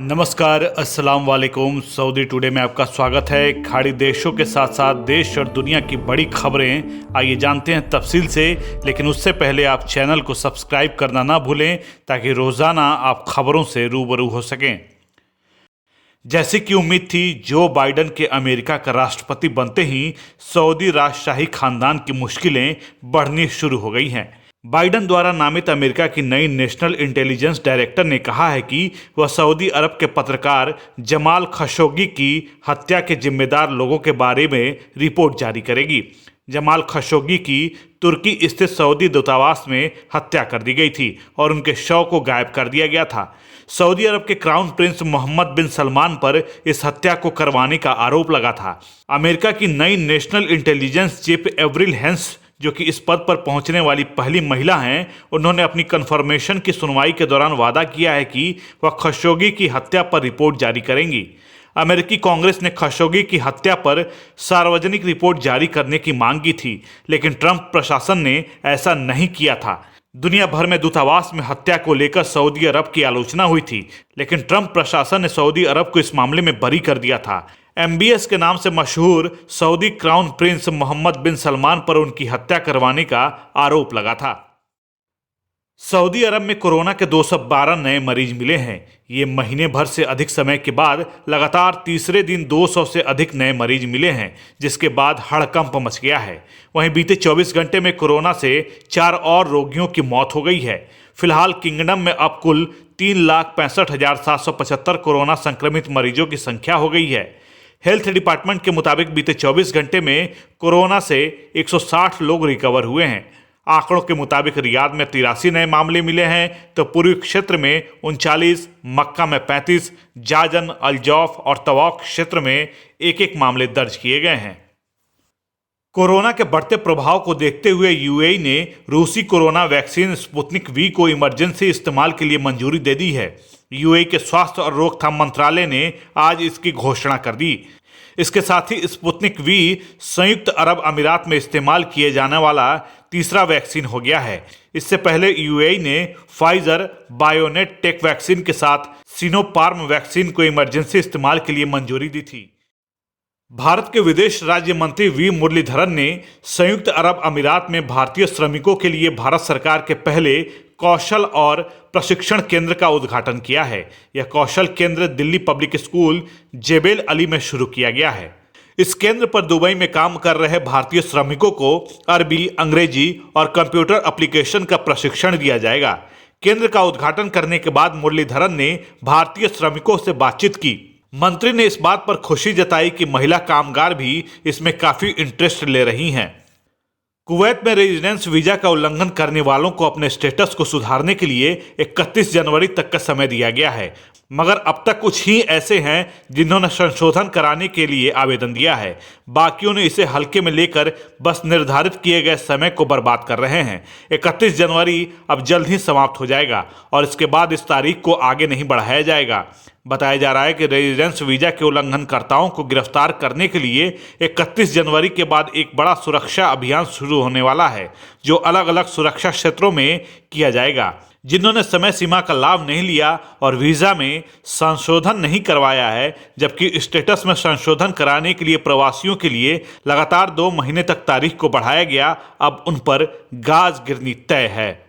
नमस्कार, अस्सलाम वालेकुम। सऊदी टुडे में आपका स्वागत है। खाड़ी देशों के साथ साथ देश और दुनिया की बड़ी खबरें आइए जानते हैं तफसील से, लेकिन उससे पहले आप चैनल को सब्सक्राइब करना ना भूलें ताकि रोज़ाना आप खबरों से रूबरू हो सकें। जैसे कि उम्मीद थी, जो बाइडन के अमेरिका का राष्ट्रपति बनते ही सऊदी राजशाही खानदान की मुश्किलें बढ़नी शुरू हो गई हैं। बाइडन द्वारा नामित अमेरिका की नई नेशनल इंटेलिजेंस डायरेक्टर ने कहा है कि वह सऊदी अरब के पत्रकार जमाल खशोगी की हत्या के जिम्मेदार लोगों के बारे में रिपोर्ट जारी करेगी। जमाल खशोगी की तुर्की स्थित सऊदी दूतावास में हत्या कर दी गई थी और उनके शव को गायब कर दिया गया था। सऊदी अरब के क्राउन प्रिंस मोहम्मद बिन सलमान पर इस हत्या को करवाने का आरोप लगा था। अमेरिका की नई national intelligence chief Avril Haines, जो कि इस पद पर पहुंचने वाली पहली महिला हैं, उन्होंने अपनी कन्फर्मेशन की सुनवाई के दौरान वादा किया है कि वह खशोगी की हत्या पर रिपोर्ट जारी करेंगी। अमेरिकी कांग्रेस ने खशोगी की हत्या पर सार्वजनिक रिपोर्ट जारी करने की मांग की थी, लेकिन ट्रंप प्रशासन ने ऐसा नहीं किया था। दुनिया भर में दूतावास में हत्या को लेकर सऊदी अरब की आलोचना हुई थी, लेकिन ट्रंप प्रशासन ने सऊदी अरब को इस मामले में बरी कर दिया था। MBS के नाम से मशहूर सऊदी क्राउन प्रिंस मोहम्मद बिन सलमान पर उनकी हत्या करवाने का आरोप लगा था। सऊदी अरब में कोरोना के 212 नए मरीज मिले हैं। ये महीने भर से अधिक समय के बाद लगातार तीसरे दिन 200 से अधिक नए मरीज मिले हैं, जिसके बाद हड़कंप मच गया है। वहीं बीते 24 घंटे में कोरोना से 4 और रोगियों की मौत हो गई है। फिलहाल किंगडम में अब कुल 3,65,775 कोरोना संक्रमित मरीजों की संख्या हो गई है। हेल्थ डिपार्टमेंट के मुताबिक बीते 24 घंटे में कोरोना से 160 लोग रिकवर हुए हैं। आंकड़ों के मुताबिक रियाद में 83 नए मामले मिले हैं, तो पूर्वी क्षेत्र में 39, मक्का में 35, जाजन, अल-जौफ और तवाफ क्षेत्र में एक मामले दर्ज किए गए हैं। कोरोना के बढ़ते प्रभाव को देखते हुए UAE ने रूसी कोरोना वैक्सीन स्पुतनिक वी को इमरजेंसी इस्तेमाल के लिए मंजूरी दे दी है। UAE के स्वास्थ्य और रोकथाम मंत्रालय ने आज इसकी घोषणा कर दी। इसके साथ ही स्पुतनिक वी संयुक्त अरब अमीरात में इस्तेमाल किए जाने वाला तीसरा वैक्सीन हो गया है। इससे पहले UAE ने फाइजर बायोनेट टेक वैक्सीन के साथ सिनोफार्म वैक्सीन को इमरजेंसी इस्तेमाल के लिए मंजूरी दी थी। भारत के विदेश राज्य मंत्री वी मुरलीधरन ने संयुक्त अरब अमीरात में भारतीय श्रमिकों के लिए भारत सरकार के पहले कौशल और प्रशिक्षण केंद्र का उद्घाटन किया है। यह कौशल केंद्र दिल्ली पब्लिक स्कूल जेबेल अली में शुरू किया गया है। इस केंद्र पर दुबई में काम कर रहे भारतीय श्रमिकों को अरबी, अंग्रेजी और कंप्यूटर एप्लीकेशन का प्रशिक्षण दिया जाएगा। केंद्र का उद्घाटन करने के बाद मुरलीधरन ने भारतीय श्रमिकों से बातचीत की। मंत्री ने इस बात पर खुशी जताई कि महिला कामगार भी इसमें काफी इंटरेस्ट ले रही हैं। कुवैत में रेजिडेंस वीजा का उल्लंघन करने वालों को अपने स्टेटस को सुधारने के लिए 31 जनवरी तक का समय दिया गया है, मगर अब तक कुछ ही ऐसे हैं जिन्होंने संशोधन कराने के लिए आवेदन दिया है। बाकियों ने इसे हल्के में लेकर बस निर्धारित किए गए समय को बर्बाद कर रहे हैं। 31 जनवरी अब जल्द ही समाप्त हो जाएगा और इसके बाद इस तारीख को आगे नहीं बढ़ाया जाएगा। बताया जा रहा है कि रेजिडेंस वीजा के उल्लंघनकर्ताओं को गिरफ्तार करने के लिए 31 जनवरी के बाद एक बड़ा सुरक्षा अभियान शुरू होने वाला है, जो अलग अलग सुरक्षा क्षेत्रों में किया जाएगा। जिन्होंने समय सीमा का लाभ नहीं लिया और वीजा में संशोधन नहीं करवाया है, जबकि स्टेटस में संशोधन कराने के लिए प्रवासियों के लिए लगातार 2 महीने तक तारीख को बढ़ाया गया, अब उन पर गाज गिरनी तय है।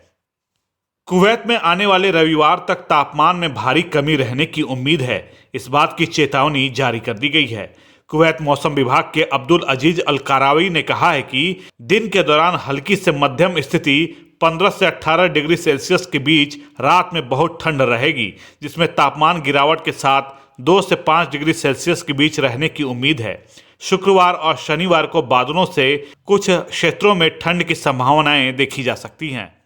कुवैत में आने वाले रविवार तक तापमान में भारी कमी रहने की उम्मीद है। इस बात की चेतावनी जारी कर दी गई है। कुवैत मौसम विभाग के अब्दुल अजीज अल कारावी ने कहा है कि दिन के दौरान हल्की से मध्यम स्थिति 15 से 18 डिग्री सेल्सियस के बीच, रात में बहुत ठंड रहेगी, जिसमें तापमान गिरावट के साथ 2 से 5 डिग्री सेल्सियस के बीच रहने की उम्मीद है। शुक्रवार और शनिवार को बादलों से कुछ क्षेत्रों में ठंड की संभावनाएं देखी जा सकती हैं।